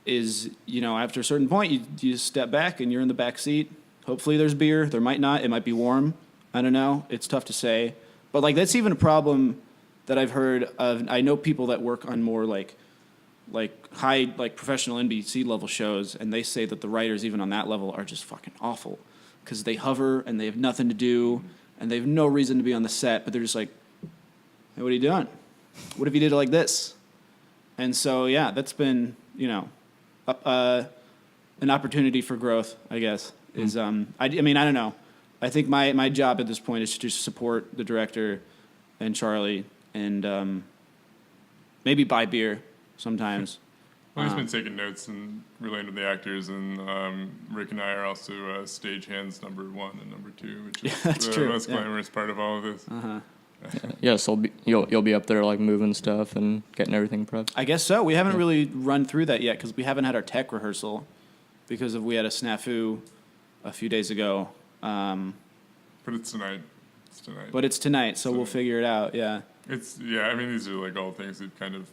B: Is, after a certain point, you step back and you're in the back seat. Hopefully there's beer. There might not. It might be warm. I don't know. It's tough to say. But that's even a problem that I've heard of. I know people that work on more high professional NBC level shows, and they say that the writers even on that level are just fucking awful, because they hover and they have nothing to do and they have no reason to be on the set, but they're just like, hey, what are you doing? What if you did it like this? And so that's been an opportunity for growth, I guess. Is I don't know. I think my job at this point is to just support the director and Charlie, and maybe buy beer sometimes.
C: Well, he's been taking notes and relaying to the actors, and Rick and I are also stagehands number 1 and number 2, which is the most glamorous part of all of this.
A: Yeah, so you'll be up there moving stuff and getting everything prepped.
B: I guess so. We haven't really run through that yet, because we haven't had our tech rehearsal because we had a snafu a few days ago.
C: But it's tonight.
B: But it's tonight, so we'll figure it out. Yeah.
C: These are all things we've kind of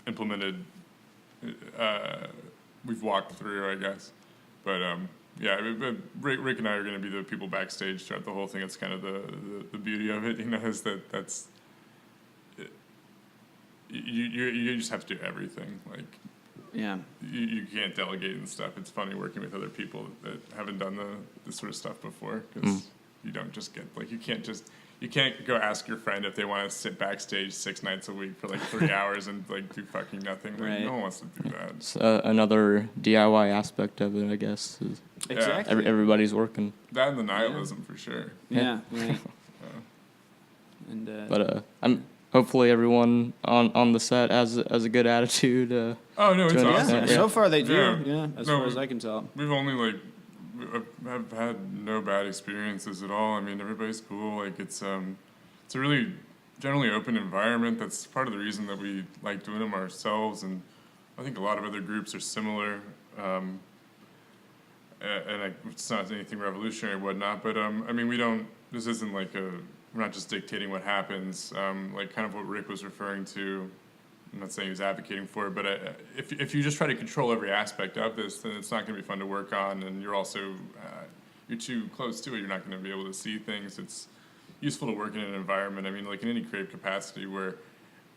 C: implemented. We've walked through, I guess. But Rick and I are going to be the people backstage throughout the whole thing. It's kind of the beauty of it, is that's you just have to do everything. You can't delegate and stuff. It's funny working with other people that haven't done this sort of stuff before, because you don't just get you can't go ask your friend if they want to sit backstage 6 nights a week for 3 hours and do fucking nothing.
B: Right.
C: No one wants to do that.
A: It's another DIY aspect of it, I guess.
B: Exactly.
A: Everybody's working.
C: That and the nihilism for sure.
B: Yeah. Right.
A: But I'm hopefully everyone on the set has a good attitude.
C: Oh no, it's awesome.
B: Yeah. So far they do.
C: Yeah.
B: As far as I can tell.
C: We've only have had no bad experiences at all. Everybody's cool. It's a really generally open environment. That's part of the reason that we like doing them ourselves, and I think a lot of other groups are similar. And it's not anything revolutionary or whatnot, but we don't. This isn't we're not just dictating what happens. Like kind of what Rick was referring to. I'm not saying he was advocating for it, but if you just try to control every aspect of this, then it's not going to be fun to work on, and you're also you're too close to it. You're not going to be able to see things. It's useful to work in an environment. I mean, like in any creative capacity, where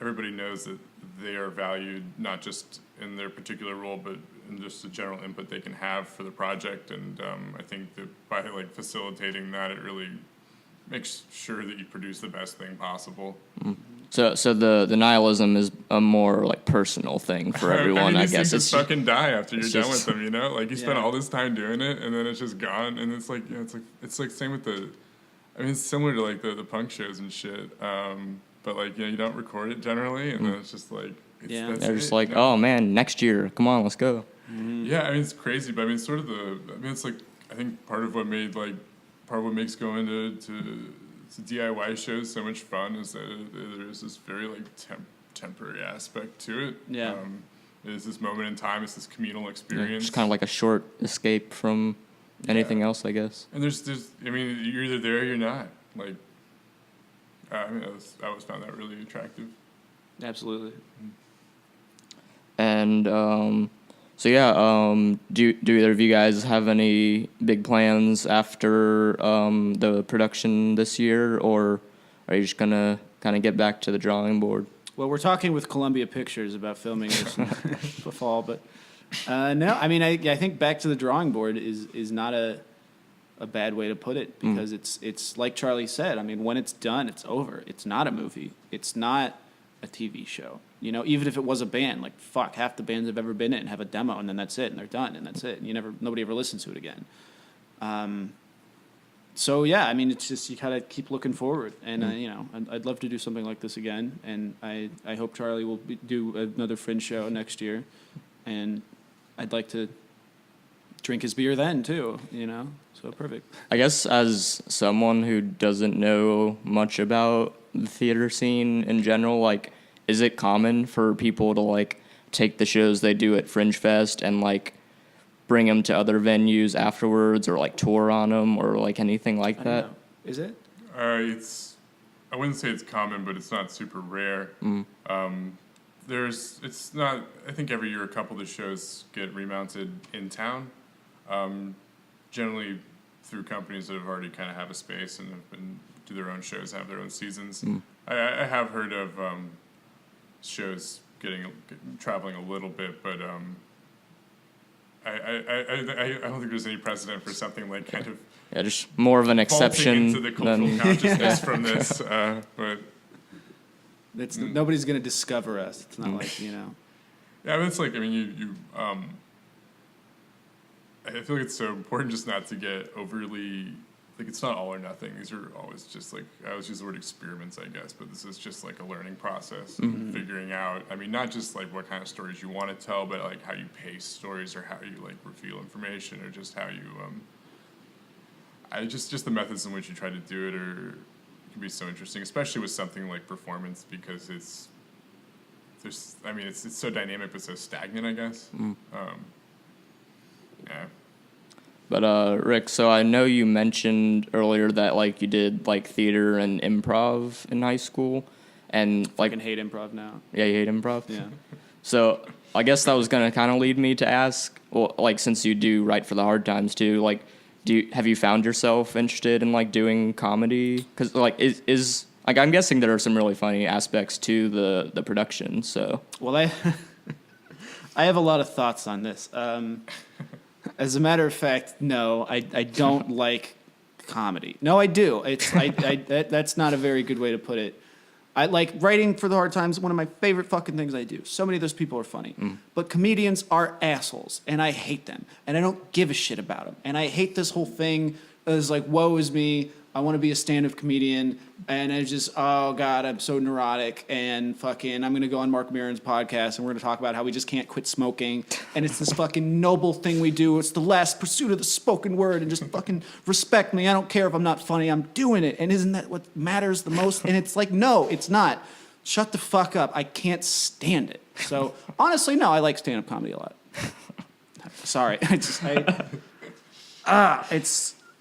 C: everybody knows that they are valued not just in their particular role, but in just the general input they can have for the project. And I think that by like facilitating that, it really makes sure that you produce the best thing possible.
A: So the nihilism is a more like personal thing for everyone.
C: I mean,
A: I
C: these
A: guess
C: things just fucking die after you're done with
A: just-
C: them. You know, like you spend all this time doing it, and then it's just gone. And it's like, it's like same with the. I mean, it's similar to like the punk shows and shit. But like, you don't record it generally, and then it's just like, that's
A: they're just
C: it,
A: like,
C: you know?
A: oh man, next year, come on, let's go.
C: Yeah, I mean it's crazy, but I mean sort of it's like I think part of what makes going to DIY shows so much fun is that there's this very like temporary aspect to it.
B: Yeah.
C: It's this moment in time. It's this communal
A: Yeah,
C: experience.
A: just kind of like a short escape from anything else, I guess.
C: And there's I mean you're either there or you're not. Like I mean I always found that really attractive.
B: Absolutely.
A: And so yeah, do either of you guys have any big plans after the production this year, or are you just gonna kind of get back to the drawing board?
B: Well, we're talking with Columbia Pictures about filming this in the fall, but no, I mean, I think back to the drawing board is not a bad way to put it, because it's like Charlie said. I mean, when it's done, it's over. It's not a movie. It's not a TV show. You know, even if it was a band, like fuck, half the bands I've ever been in have a demo and then that's it, and they're done and that's it. And nobody ever listens to it again. So yeah, I mean, it's just you gotta keep looking forward, and I'd love to do something like this again, and I hope Charlie will do another Fringe show next year, and I'd like to drink his beer then too. So perfect.
A: I guess as someone who doesn't know much about the theater scene in general, like, is it common for people to like take the shows they do at Fringe Fest and like bring them to other venues afterwards, or like tour on them, or like anything like
B: I
A: that?
B: don't know. Is it?
C: I wouldn't say it's common, but it's not super rare. It's not. I think every year a couple of the shows get remounted in town, generally through companies that have already kind of have a space and have been do their own shows, have their own seasons. I have heard of shows traveling a little bit, but I don't think there's any precedent for something like kind of
A: Yeah, just more of an exception
C: into the cultural
A: than
C: consciousness from this. But
B: Nobody's gonna discover us. It's not like
C: yeah, but it's like, I mean, you I feel like it's so important just not to get overly, like, it's not all or nothing. These are always just like, I always use the word experiments, I guess, but this is just like a learning process, figuring out, I mean, not just like what kind of stories you want to tell, but like how you pace stories, or how you like reveal information, or just how you, just the methods in which you try to do it can be so interesting, especially with something like performance, because it's so dynamic but so stagnant, I guess. Yeah.
A: But Rick, so I know you mentioned earlier that like you did like theater and improv in high school, and like
B: I can hate improv now.
A: Yeah, you hate improv.
B: Yeah.
A: So I guess that was gonna kind of lead me to ask, well, like, since you do write for the Hard Times too, like, have you found yourself interested in like doing comedy? Because like is like, I'm guessing there are some really funny aspects to the production. So
B: Well, I have a lot of thoughts on this. As a matter of fact, no, I don't like comedy. No, I do. That's not a very good way to put it. I like writing for the Hard Times. One of my favorite fucking things I do. So many of those people are funny. But comedians are assholes, and I hate them. And I don't give a shit about them. And I hate this whole thing as like, woe is me. I want to be a stand-up comedian. And I just, oh, God, I'm so neurotic. And fucking, I'm going to go on Mark Maron's podcast, and we're going to talk about how we just can't quit smoking. And it's this fucking noble thing we do. It's the last pursuit of the spoken word. And just fucking respect me. I don't care if I'm not funny. I'm doing it. And isn't that what matters the most? And it's like, no, it's not. Shut the fuck up. I can't stand it. So, honestly, no, I like stand-up comedy a lot. Sorry.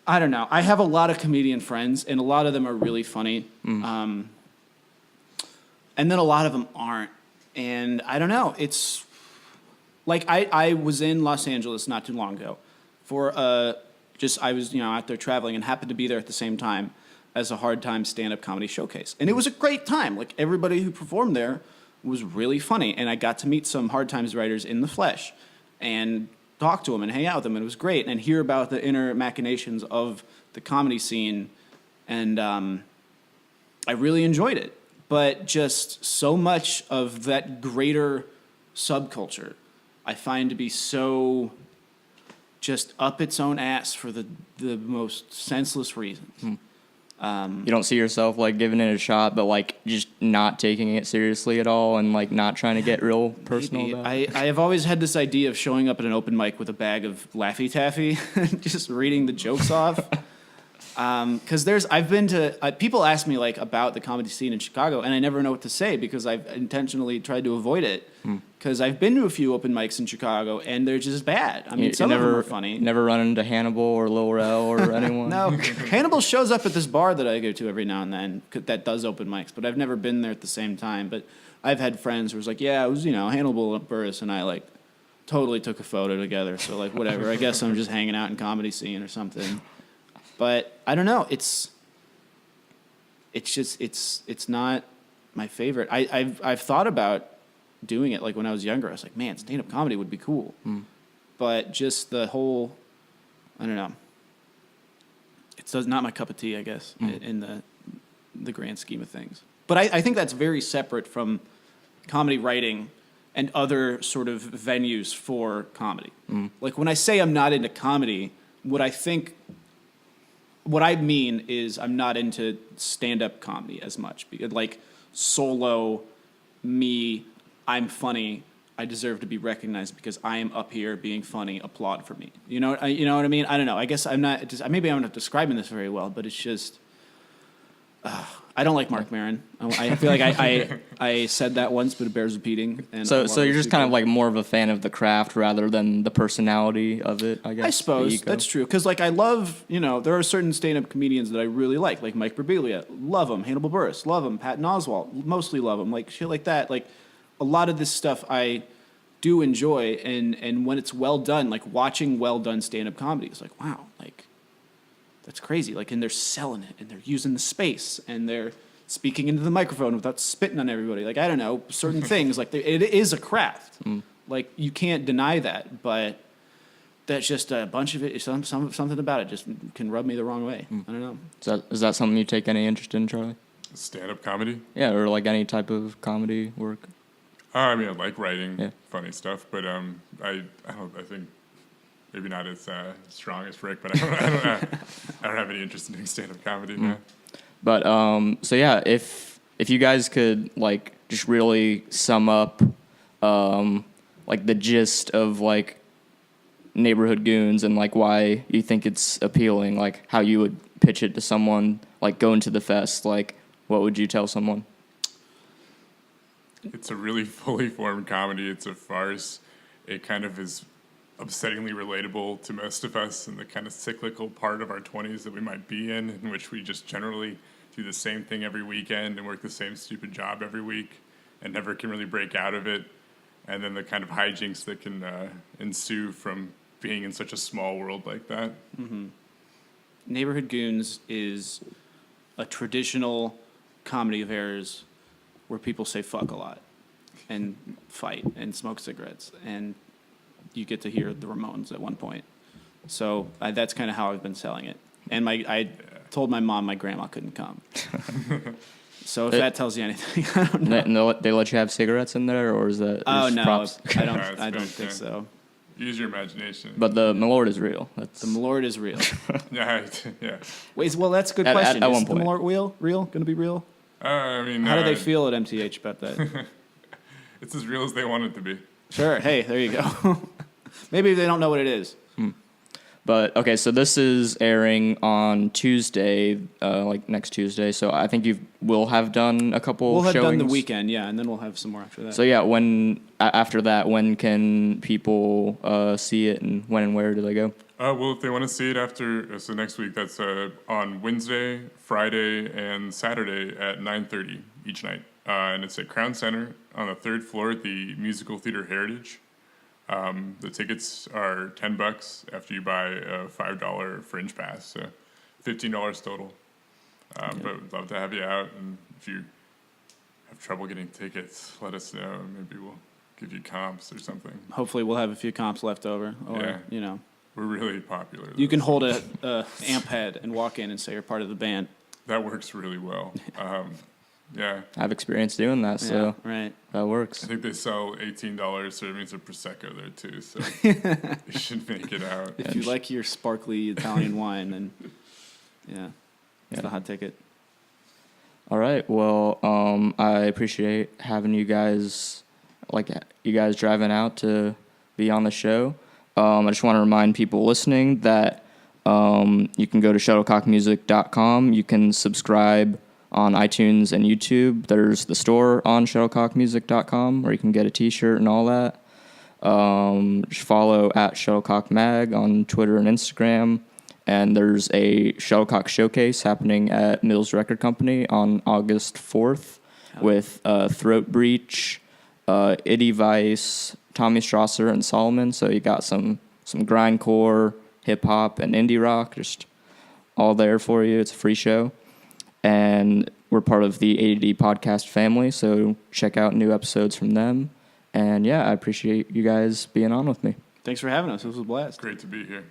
B: I don't know. I have a lot of comedian friends, and a lot of them are really funny. And then a lot of them aren't. And I don't know. It's like I was in Los Angeles not too long ago for I was out there traveling and happened to be there at the same time as a Hard Time stand-up comedy showcase. And it was a great time. Like, everybody who performed there was really funny. And I got to meet some Hard Times writers in the flesh and talk to them and hang out with them. And it was great. And hear about the inner machinations of the comedy scene. And I really enjoyed it. But just so much of that greater subculture I find to be so just up its own ass for the most senseless reasons.
A: You don't see yourself like giving it a shot, but like just not taking it seriously at all, and like not trying to get real personal
B: Maybe.
A: about it.
B: I have always had this idea of showing up at an open mic with a bag of Laffy Taffy, just reading the jokes off. Because I've been to people ask me like about the comedy scene in Chicago, and I never know what to say because I've intentionally tried to avoid it. Because I've been to a few open mics in Chicago, and they're just bad. I mean, some of them are funny.
A: Never run into Hannibal or Lil Rel or anyone.
B: No, Hannibal shows up at this bar that I go to every now and then that does open mics, but I've never been there at the same time. But I've had friends who was like, yeah, it was Hannibal Buress and I like totally took a photo together. So like whatever, I guess I'm just hanging out in comedy scene or something. But I don't know. It's not my favorite. I've thought about doing it like when I was younger. I was like, man, stand-up comedy would be cool. But just the whole, I don't know. It's not my cup of tea, I guess, in the grand scheme of things. But I think that's very separate from comedy writing and other sort of venues for comedy. Like when I say I'm not into comedy, what I mean is I'm not into stand-up comedy as much. Like solo, me, I'm funny, I deserve to be recognized because I am up here being funny, applaud for me. You know what I mean? I don't know. I guess maybe I'm not describing this very well, but it's just, I don't like Mark Maron. I feel like I said that once, but it bears repeating. And
A: So you're just kind of like more of a fan of the craft rather than the personality of it, I guess.
B: I suppose that's true. Because like I love, there are certain stand-up comedians that I really like Mike Birbiglia, love him. Hannibal Buress, love him. Patton Oswalt, mostly love him. Like shit like that. Like a lot of this stuff I do enjoy, and when it's well done, like watching well done stand-up comedy, it's like, wow, like that's crazy. Like, and they're selling it, and they're using the space, and they're speaking into the microphone without spitting on everybody. Like, I don't know, certain things. Like, it is a craft. Like, you can't deny that, but that's just a bunch of it. Something about it just can rub me the wrong way. I don't know.
A: Is that something you take any interest in, Charlie?
C: Stand-up comedy?
A: Yeah, or like any type of comedy work?
C: I mean, I like writing funny stuff, but I think maybe not as strong as Rick, but I don't have any interest in doing stand-up comedy now.
A: But so yeah, if you guys could like just really sum up like the gist of like Neighborhood Goons and like why you think it's appealing, like how you would pitch it to someone like going to the fest, like what would you tell someone?
C: It's a really fully formed comedy. It's a farce. It kind of is upsettingly relatable to most of us in the kind of cyclical part of our 20s that we might be in which we just generally do the same thing every weekend and work the same stupid job every week and never can really break out of it. And then the kind of hijinks that can ensue from being in such a small world like that.
B: Neighborhood Goons is a traditional comedy of errors where people say fuck a lot and fight and smoke cigarettes, and you get to hear the Ramones at one point. So that's kind of how I've been selling it. And I told my mom my grandma couldn't come. So if that tells you anything, I don't know.
A: No, they let you have cigarettes in there, or is that?
B: Oh no,
A: props?
B: I don't think so.
C: Use your imagination.
A: But the Malört is real.
B: The Malört is real.
C: Yeah.
B: Wait, well, that's a good question.
A: At
B: is
A: one
B: the
A: point.
B: Malört real? Going to be real?
C: I mean,
B: how do they feel at MTH about that?
C: It's as real as they want it to be.
B: Sure. Hey, there you go. Maybe they don't know what it is.
A: But okay, so this is airing on Tuesday, like next Tuesday. So I think we'll have done a couple.
B: We'll have
A: showings.
B: done the weekend, yeah, and then we'll have some more after that.
A: So yeah, after that, when can people see it, and when and where do they go?
C: Well, if they want to see it after, so next week, that's on Wednesday, Friday, and Saturday at 9:30 each night. And it's at Crown Center on the 3rd floor at the Musical Theater Heritage. The tickets are $10 after you buy a $5 Fringe Pass, so $15 total. But we'd love to have you out, and if you have trouble getting tickets, let us know. Maybe we'll give you comps or something.
B: Hopefully we'll have a few comps left over, or,
C: Yeah.
B: you know.
C: We're really popular.
B: You can hold a amp head and walk in and say you're part of the band.
C: That works really well. Yeah.
A: I've experienced doing that, so
B: Yeah, right.
A: that works.
C: I think they sell $18 servings of Prosecco there, too, so you should make it out.
B: If you like your sparkly Italian wine, then it's the hot ticket.
A: All right. Well, I appreciate having you guys driving out to be on the show. I just want to remind people listening that you can go to shuttlecockmusic.com. You can subscribe on iTunes and YouTube. There's the store on shuttlecockmusic.com where you can get a t-shirt and all that. Just follow at Shuttlecock Mag on Twitter and Instagram. And there's a Shuttlecock showcase happening at Mills Record Company on August 4th with Throat Breach, A.D.D, Tommy Strasser, and Solomon. So you got some grindcore, hip-hop, and indie rock just all there for you. It's a free show. And we're part of the A.D.D podcast family, so check out new episodes from them. And yeah, I appreciate you guys being on with me.
B: Thanks for having us. This was a blast.
C: Great to be here.